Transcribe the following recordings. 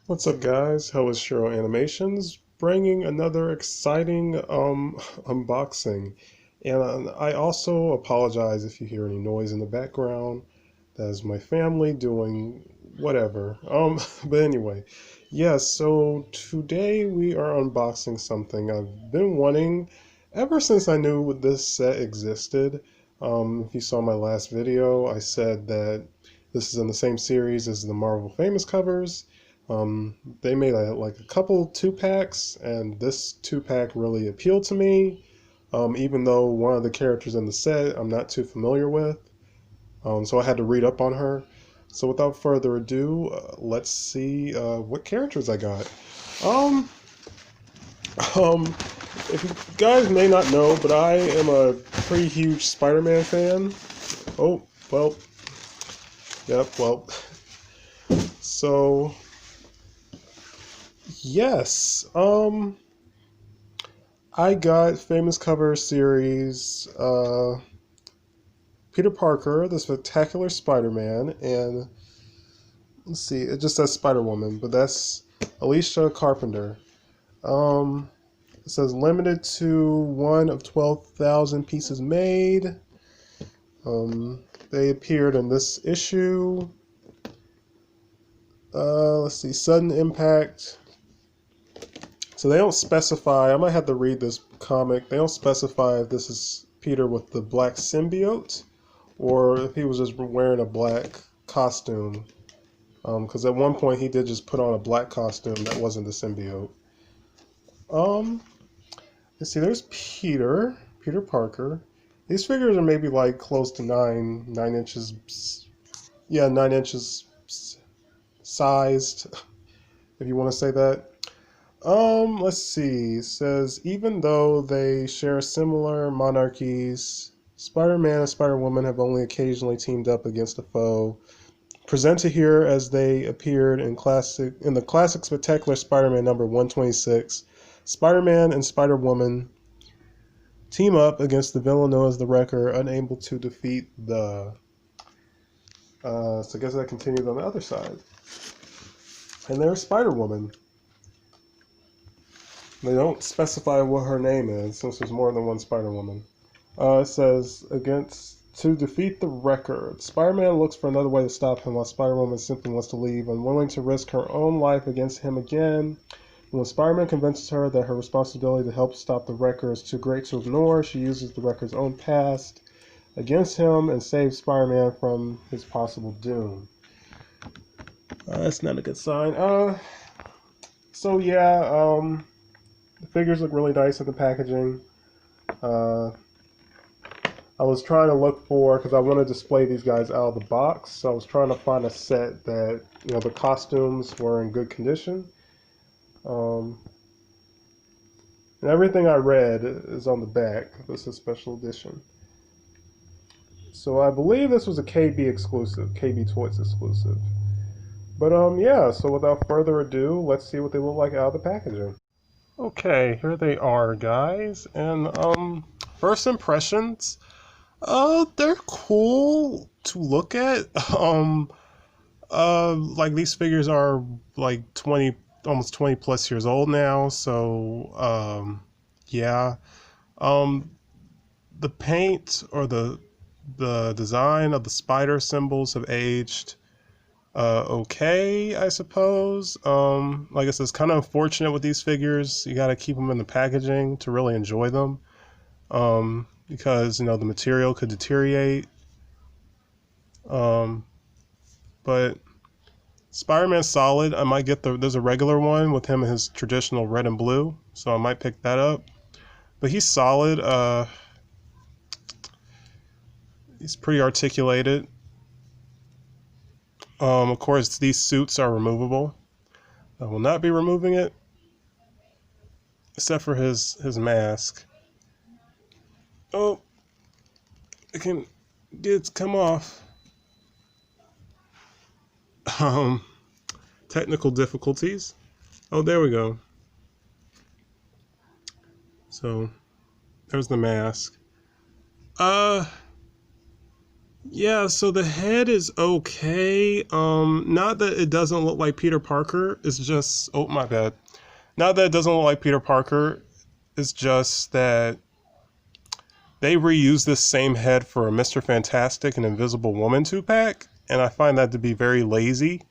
What's up, guys? How is Shiro Animations bringing another exciting unboxing? And I also apologize if you hear any noise in the background. That is my family doing whatever. But anyway, yeah, so today we are unboxing something I've been wanting ever since I knew this set existed. If you saw my last video, I said that this is in the same series as the Marvel Famous covers. They made like a couple 2-packs, and this 2-pack really appealed to me, even though one of the characters in the set I'm not too familiar with. So I had to read up on her. So without further ado, let's see what characters I got. Um, um, if you guys may not know, but I am a pretty huge Spider-Man fan. Oh, well, yep, well. So, yes, I got Famous Cover Series, Peter Parker, the Spectacular Spider-Man, and let's see, it just says Spider-Woman, but that's Alicia Carpenter. Um, it says limited to 1 of 12,000 pieces made. They appeared in this issue. Let's see, sudden impact. So they don't specify, I might have to read this comic. They don't specify if this is Peter with the black symbiote or if he was just wearing a black costume. Because at one point he did just put on a black costume that wasn't the symbiote. Um, let's see, there's Peter Parker. These figures are maybe like close to 9 inches, yeah, 9 inches sized, if you want to say that. Let's see. It says even though they share similar monarchies, Spider-Man and Spider-Woman have only occasionally teamed up against a foe. Presented here as they appeared in the classic Spectacular Spider-Man number 126, Spider-Man and Spider-Woman team up against the villain known as the Wrecker, unable to defeat the. So I guess that continues on the other side. And there's Spider-Woman. They don't specify what her name is, since there's more than one Spider-Woman. It says, to defeat the Wrecker, Spider-Man looks for another way to stop him while Spider-Woman simply wants to leave, unwilling to risk her own life against him again. When Spider-Man convinces her that her responsibility to help stop the Wrecker is too great to ignore, she uses the Wrecker's own past against him and saves Spider-Man from his possible doom. That's not a good sign. So yeah, the figures look really nice in the packaging. I was trying to look for, because I want to display these guys out of the box, so I was trying to find a set that, the costumes were in good condition. And everything I read is on the back. This is special edition. So I believe this was a KB exclusive, KB Toys exclusive. But yeah, so without further ado, let's see what they look like out of the packaging. Okay, here they are, guys. And first impressions, they're cool to look at. Like these figures are like 20, almost 20 plus years old now, so yeah. The paint or the design of the spider symbols have aged okay, I suppose. Like I said, it's kind of unfortunate with these figures. You got to keep them in the packaging to really enjoy them, because the material could deteriorate. But Spider-Man's solid. I might get there's a regular one with him in his traditional red and blue, so I might pick that up. But he's solid. He's pretty articulated. Of course, these suits are removable. I will not be removing it, except for his mask. Oh, it can come off. Um, Technical difficulties. Oh, there we go. So, there's the mask. Yeah, so the head is okay. Not that it doesn't look like Peter Parker. It's just, oh my bad. Not that it doesn't look like Peter Parker. It's just that they reused this same head for a Mr. Fantastic and Invisible Woman 2-pack, and I find that to be very lazy.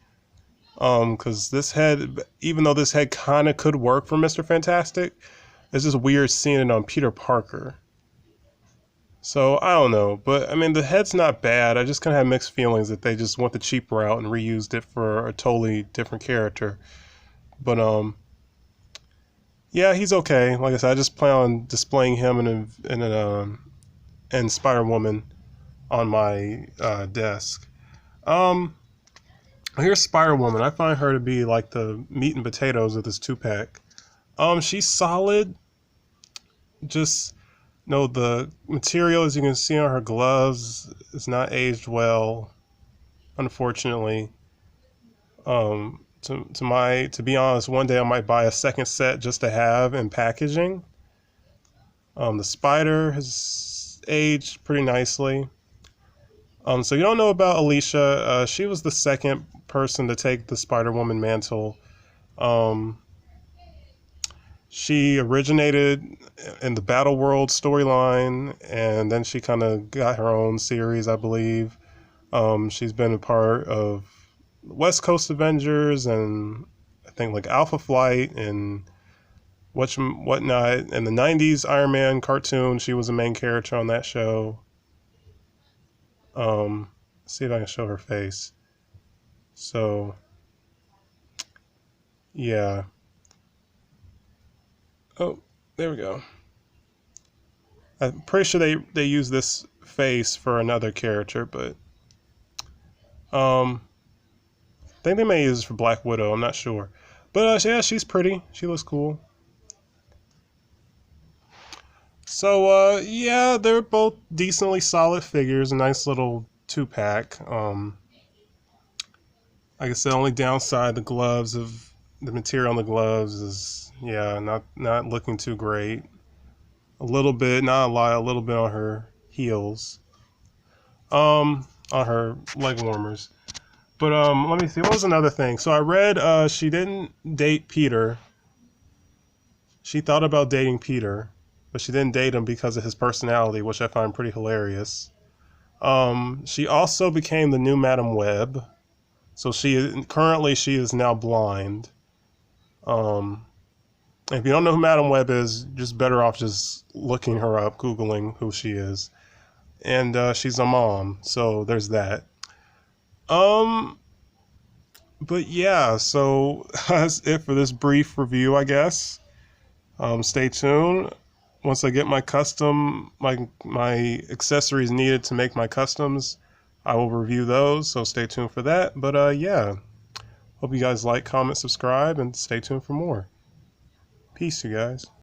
Because this head, even though this head kind of could work for Mr. Fantastic, it's just weird seeing it on Peter Parker. So I don't know, but I mean the head's not bad. I just kind of have mixed feelings that they just went the cheap route and reused it for a totally different character. But yeah, he's okay. Like I said, I just plan on displaying him in Spider-Woman on my desk. Um, Here's Spider-Woman. I find her to be like the meat and potatoes of this 2-pack. She's solid. Just no, the material, as you can see on her gloves, is not aged well, unfortunately. To be honest, one day I might buy a second set just to have in packaging. The spider has aged pretty nicely. So you don't know about Alicia. She was the second person to take the Spider-Woman mantle. Um, she originated in the Battle World storyline, and then she kind of got her own series, I believe. She's been a part of West Coast Avengers and I think like Alpha Flight and whatnot. In the 90s Iron Man cartoon, she was a main character on that show. Let's see if I can show her face. So, yeah. Oh, there we go. I'm pretty sure they use this face for another character, but I think they may use it for Black Widow. I'm not sure. But yeah, she's pretty. She looks cool. So yeah, they're both decently solid figures. A nice little 2-pack. Like I said, only downside the gloves of the material on the gloves is yeah, not looking too great. A little bit, not a lot, a little bit on her heels. On her leg warmers. But let me see. What was another thing? So I read she didn't date Peter. She thought about dating Peter, but she didn't date him because of his personality, which I find pretty hilarious. She also became the new Madam Web. So she is now blind. Um, if you don't know who Madam Web is, just better off just looking her up, Googling who she is. And she's a mom, so there's that. Um, but yeah, so that's it for this brief review, I guess. Stay tuned. Once I get my accessories needed to make my customs, I will review those. So stay tuned for that. But yeah, hope you guys like, comment, subscribe, and stay tuned for more. Peace, you guys.